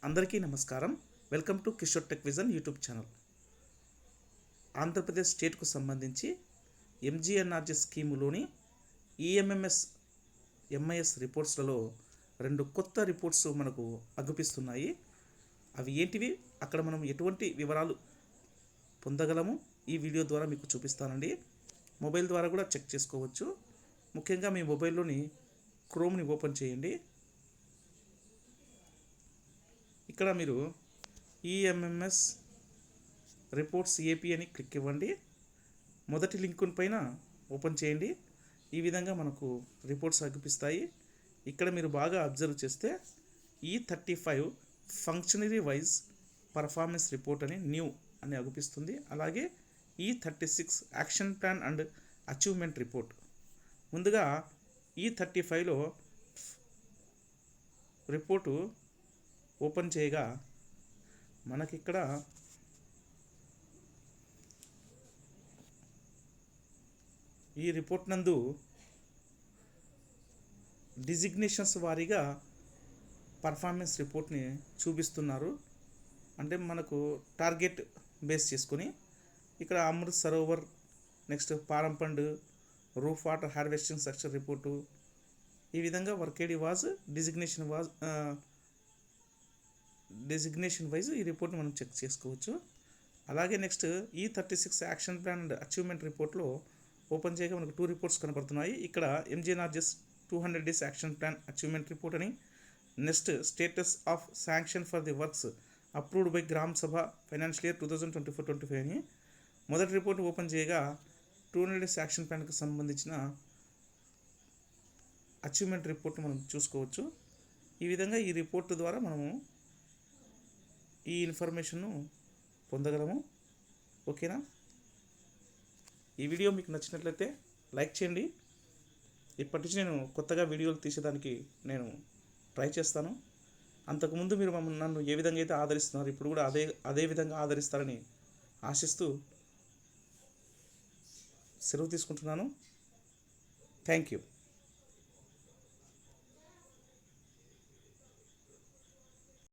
అందరికీ నమస్కారం. Welcome to Kishore tech vision YouTube channel. Andhra Pradesh స్టేట్కు సంబంధించి ఎంజీఎన్ఆర్జీ స్కీములోని ఈఎంఎంఎస్ ఎంఐఎస్ రిపోర్ట్స్లలో 2 కొత్త రిపోర్ట్స్ మనకు అగుపిస్తున్నాయి. అవి ఏంటివి, అక్కడ మనం ఎటువంటి వివరాలు పొందగలము ఈ వీడియో ద్వారా మీకు చూపిస్తానండి. మొబైల్ ద్వారా కూడా చెక్ చేసుకోవచ్చు. ముఖ్యంగా మీ మొబైల్లోని క్రోమ్ని ఓపెన్ చేయండి. ఇక్కడ మీరు ఈఎంఎంఎస్ రిపోర్ట్స్ ఏపీ అని క్లిక్ ఇవ్వండి. మొదటి లింక్ పైన ఓపెన్ చేయండి. ఈ విధంగా మనకు రిపోర్ట్స్ అగుపిస్తాయి. ఇక్కడ మీరు బాగా అబ్జర్వ్ చేస్తే E35 functionary wise performance report అని న్యూ అని అగుపిస్తుంది. అలాగే E36 action plan and achievement report. ముందుగా E35లో రిపోర్టు ఓపెన్ చేయగా మనకిక్కడ ఈ రిపోర్ట్ నందు డిజిగ్నేషన్స్ వారీగా పర్ఫార్మెన్స్ రిపోర్ట్ని చూపిస్తున్నారు. అంటే మనకు టార్గెట్ బేస్ చేసుకొని ఇక్కడ Amrit Sarovar, next farm pond, roof water harvesting structure report, ఈ విధంగా వర్కేడి వాజ్ డెసిగ్నేషన్ వైజ్ ఈ రిపోర్ట్ని మనం చెక్ చేసుకోవచ్చు. అలాగే next E36 action plan and achievement రిపోర్ట్లో ఓపెన్ చేయగా మనకు 2 రిపోర్ట్స్ కనబడుతున్నాయి. ఇక్కడ MGNREGS 200 days action plan achievement report అని, next status of sanction for the works approved by Gram Sabha financial year 2024-25 అని మొదటి రిపోర్ట్ ఓపెన్ చేయగా 200 డేస్ యాక్షన్ ప్లాన్కి సంబంధించిన అచీవ్మెంట్ రిపోర్ట్ మనం చూసుకోవచ్చు. ఈ విధంగా ఈ రిపోర్ట్ ద్వారా మనము ఈ ఇన్ఫర్మేషన్ను పొందగలము. ఓకేనా? ఈ వీడియో మీకు నచ్చినట్లయితే లైక్ చేయండి. ఇప్పటి నుంచి నేను కొత్తగా వీడియోలు తీసేదానికి నేను ట్రై చేస్తాను. అంతకుముందు మీరు నన్ను ఏ విధంగా అయితే ఆదరిస్తున్నారు, ఇప్పుడు కూడా అదే విధంగా ఆదరిస్తారని ఆశిస్తూ సెలవు తీసుకుంటున్నాను. Thank you.